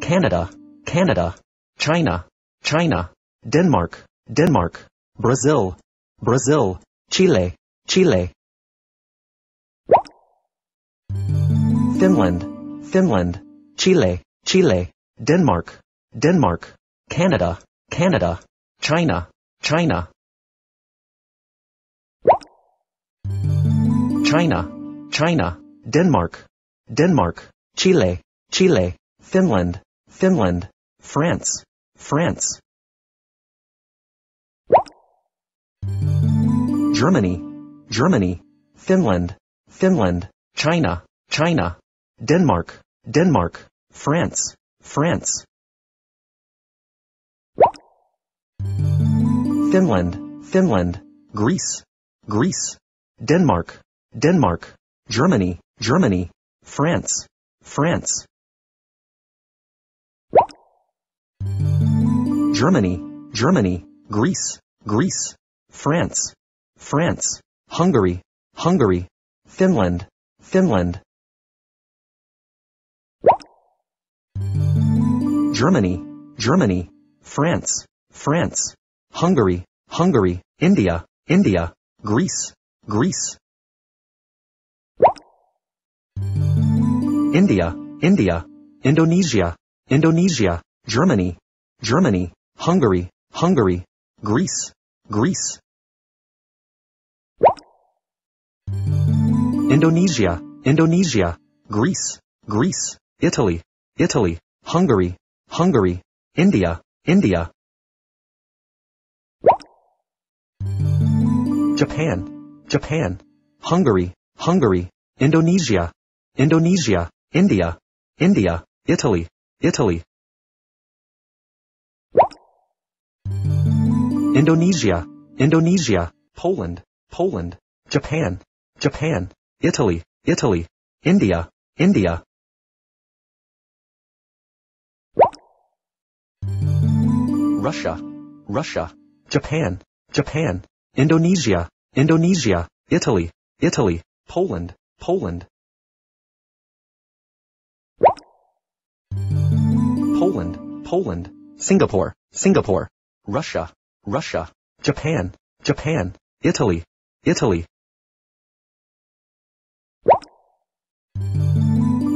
Canada, Canada, China, China, Denmark, Denmark, Brazil, Brazil, Chile, Chile. Finland, Finland, Chile, Chile, Denmark, Denmark, Canada, Canada, China, China. China, China, Denmark, Denmark, Chile, Chile, Finland, Finland, France, France. Germany, Germany, Finland, Finland, China, China, Denmark, Denmark, France, France. Finland, Finland, Greece, Greece, Denmark, Denmark, Germany, Germany, France, France. Germany, Germany, Greece, Greece, France, France, Hungary, Hungary, Finland, Finland. Germany, Germany, France, France, Hungary, Hungary, India, India, Greece, Greece. India, India, Indonesia, Indonesia, Germany, Germany, Hungary, Hungary, Greece, Greece. Indonesia, Indonesia, Greece, Greece, Italy, Italy, Hungary, Hungary, India, India. Japan, Japan, Hungary, Hungary, Indonesia, Indonesia, India, India, Italy, Italy. Indonesia, Indonesia, Poland, Poland, Japan, Japan, Italy, Italy, India, India. Russia, Russia, Japan, Japan, Indonesia, Indonesia, Italy, Italy, Poland, Poland. Poland, Poland, Singapore, Singapore, Russia, Russia, Japan, Japan, Italy, Italy.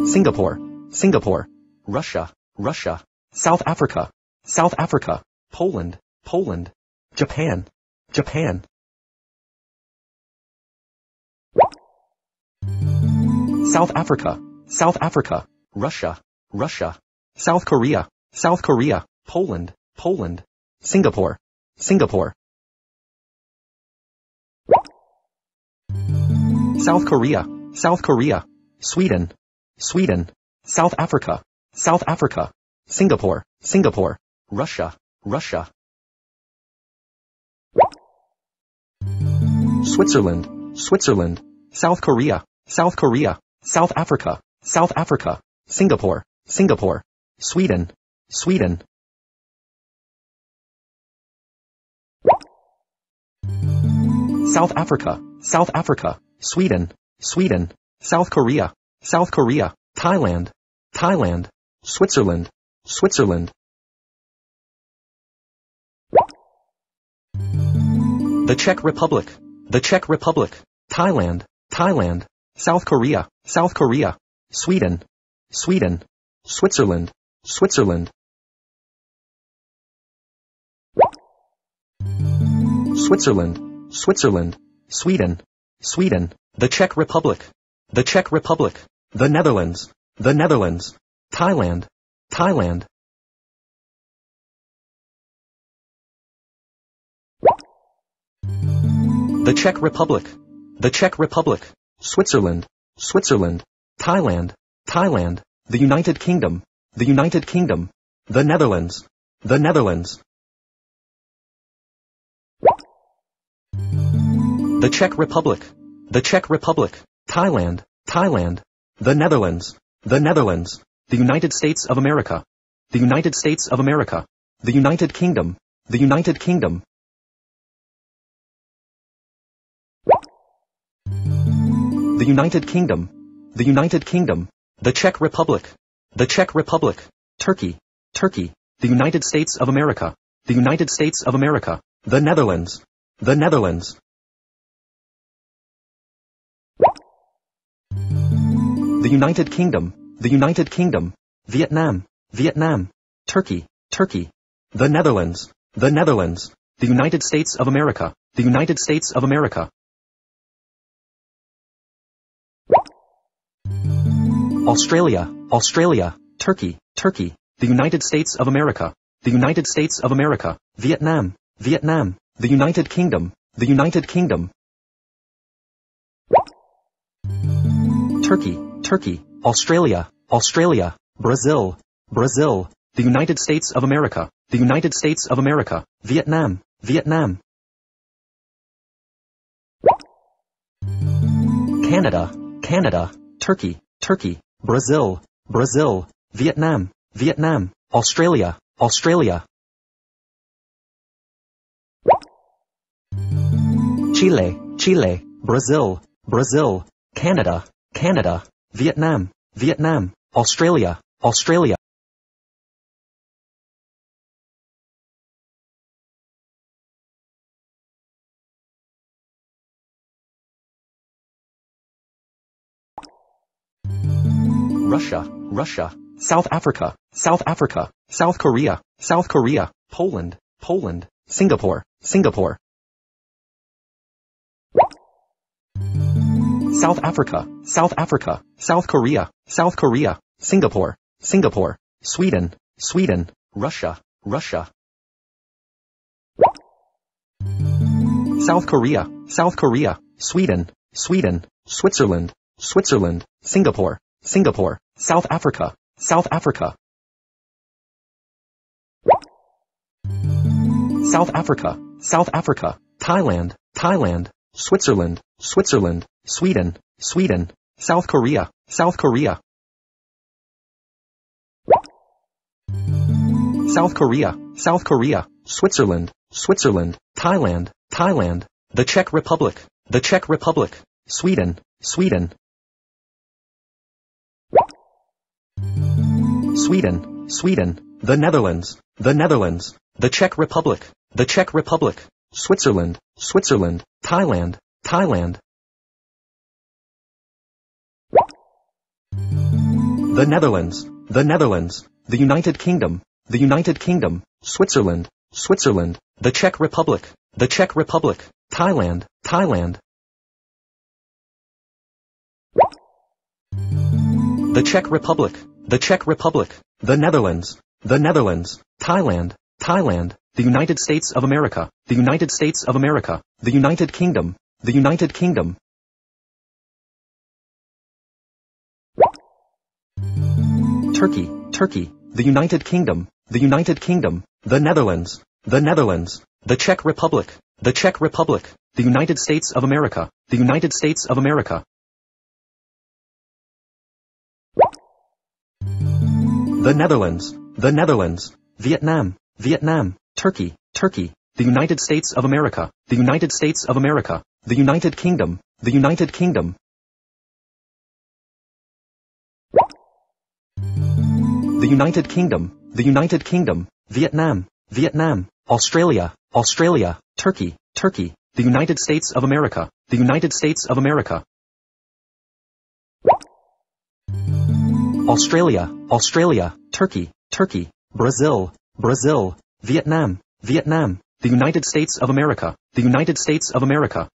Singapore, Singapore, Russia, Russia, South Africa, South Africa, Poland, Poland, Japan, Japan. South Africa, South Africa, Russia, Russia, South Korea, South Korea, Poland, Poland, Singapore, Singapore. South Korea, South Korea, Sweden, Sweden, South Africa, South Africa, Singapore, Singapore, Russia, Russia. Switzerland, Switzerland, South Korea, South Korea, South Africa, South Africa, Singapore, Singapore, Sweden, Sweden. South Africa, South Africa, Sweden, Sweden, South Korea, South Korea, Thailand, Thailand, Switzerland, Switzerland. The Czech Republic, the Czech Republic, Thailand, Thailand, South Korea, South Korea, Sweden, Sweden, Switzerland, Switzerland. Switzerland, Switzerland, Sweden, Sweden, the Czech Republic, the Czech Republic, the Netherlands, the Netherlands, Thailand, Thailand. The Czech Republic, the Czech Republic, Switzerland, Switzerland, Thailand, Thailand, the United Kingdom, the United Kingdom, the Netherlands, the Netherlands. The Czech Republic, the Czech Republic, Thailand, Thailand, the Netherlands, the Netherlands, the United States of America, the United States of America, the United Kingdom, the United Kingdom. The United Kingdom, the United Kingdom, the Czech Republic, the Czech Republic, Turkey, Turkey, the United States of America, the United States of America, the Netherlands, the Netherlands. The United Kingdom, the United Kingdom, Vietnam, Vietnam, Turkey, Turkey, the Netherlands, the Netherlands, the United States of America, the United States of America. Australia, Australia, Turkey, Turkey, the United States of America, the United States of America, Vietnam, Vietnam, the United Kingdom, the United Kingdom. Turkey, Turkey, Australia, Australia, Brazil, Brazil, the United States of America, the United States of America, Vietnam, Vietnam. Canada, Canada, Turkey, Turkey, Brazil, Brazil, Vietnam, Vietnam, Australia, Australia. Chile, Chile, Brazil, Brazil, Canada, Canada, Vietnam, Vietnam, Australia, Australia. Russia, Russia, South Africa, South Africa, South Korea, South Korea, Poland, Poland, Singapore, Singapore. South Africa, South Africa, South Korea, South Korea, Singapore, Singapore, Sweden, Sweden, Russia, Russia. South Korea, South Korea, Sweden, Sweden, Switzerland, Switzerland, Singapore, Singapore, South Africa, South Africa. South Africa, South Africa, Thailand, Thailand, Switzerland, Switzerland, Sweden, Sweden, South Korea, South Korea. South Korea, South Korea, Switzerland, Switzerland, Thailand, Thailand, the Czech Republic, the Czech Republic, Sweden, Sweden. Sweden, Sweden, the Netherlands, the Netherlands, the Czech Republic, the Czech Republic, Switzerland, Switzerland, Thailand, Thailand. The Netherlands, the Netherlands, the United Kingdom, the United Kingdom, Switzerland, Switzerland, the Czech Republic, the Czech Republic, Thailand, Thailand. The Czech Republic, the Czech Republic, the Netherlands, the Netherlands, Thailand, Thailand, the United States of America, the United States of America, the United Kingdom, the United Kingdom. Turkey, Turkey, the United Kingdom, the United Kingdom, the Netherlands, the Netherlands, the Czech Republic, the Czech Republic, the United States of America, the United States of America. The Netherlands, the Netherlands, Vietnam, Vietnam, Turkey, Turkey, the United States of America, the United States of America, the United Kingdom, the United Kingdom. The United Kingdom, the United Kingdom, Vietnam, Vietnam, Australia, Australia, Turkey, Turkey, the United States of America, the United States of America. Australia, Australia, Turkey, Turkey, Brazil, Brazil, Vietnam, Vietnam, the United States of America, the United States of America.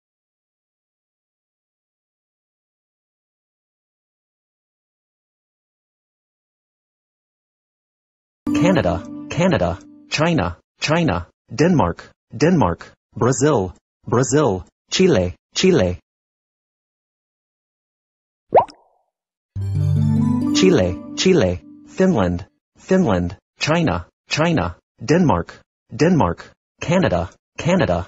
Canada, Canada, China, China, Denmark, Denmark, Brazil, Brazil, Chile, Chile. Chile, Chile, Finland, Finland, China, China, Denmark, Denmark, Canada, Canada.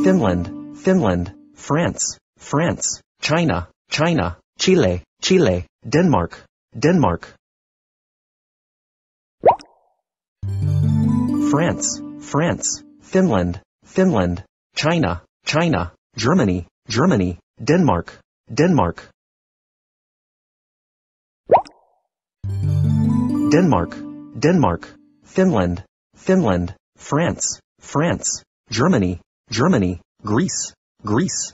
Finland, Finland, France, France, China, China, Chile, Chile, Denmark, Denmark. France, France, Finland, Finland, China, China, Germany, Germany, Denmark, Denmark. Denmark, Denmark, Finland, Finland, France, France, Germany, Germany, Greece, Greece.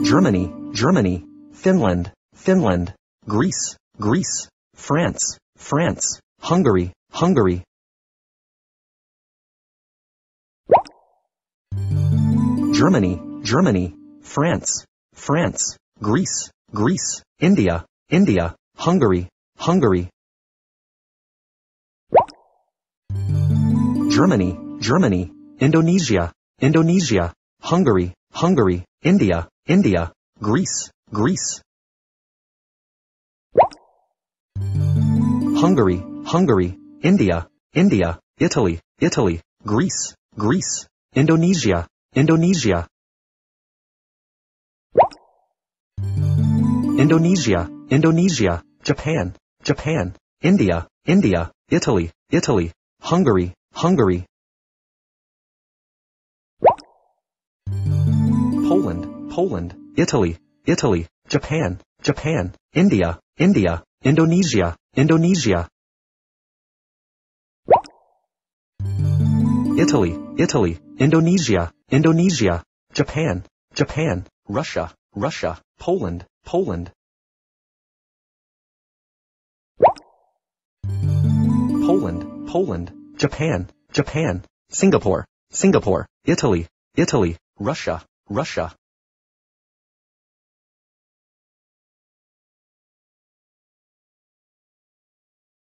Germany, Germany, Finland, Finland, Greece, Greece, France, France, Hungary, Hungary. Germany, Germany, France, France, Greece, Greece, India, India, Hungary, Hungary. Germany, Germany, Indonesia, Indonesia, Hungary, Hungary, India, India, Greece, Greece. Hungary, Hungary, India, India, Italy, Italy, Greece, Greece, Indonesia, Indonesia. Indonesia, Indonesia, Japan, Japan, India, India, Italy, Italy, Hungary, Hungary. Poland, Poland, Italy, Italy, Japan, Japan, India, India, Indonesia, Indonesia. Italy, Italy, Indonesia, Indonesia, Japan, Japan, Russia, Russia, Poland, Poland. Poland, Poland, Japan, Japan, Singapore, Singapore, Italy, Italy, Russia, Russia,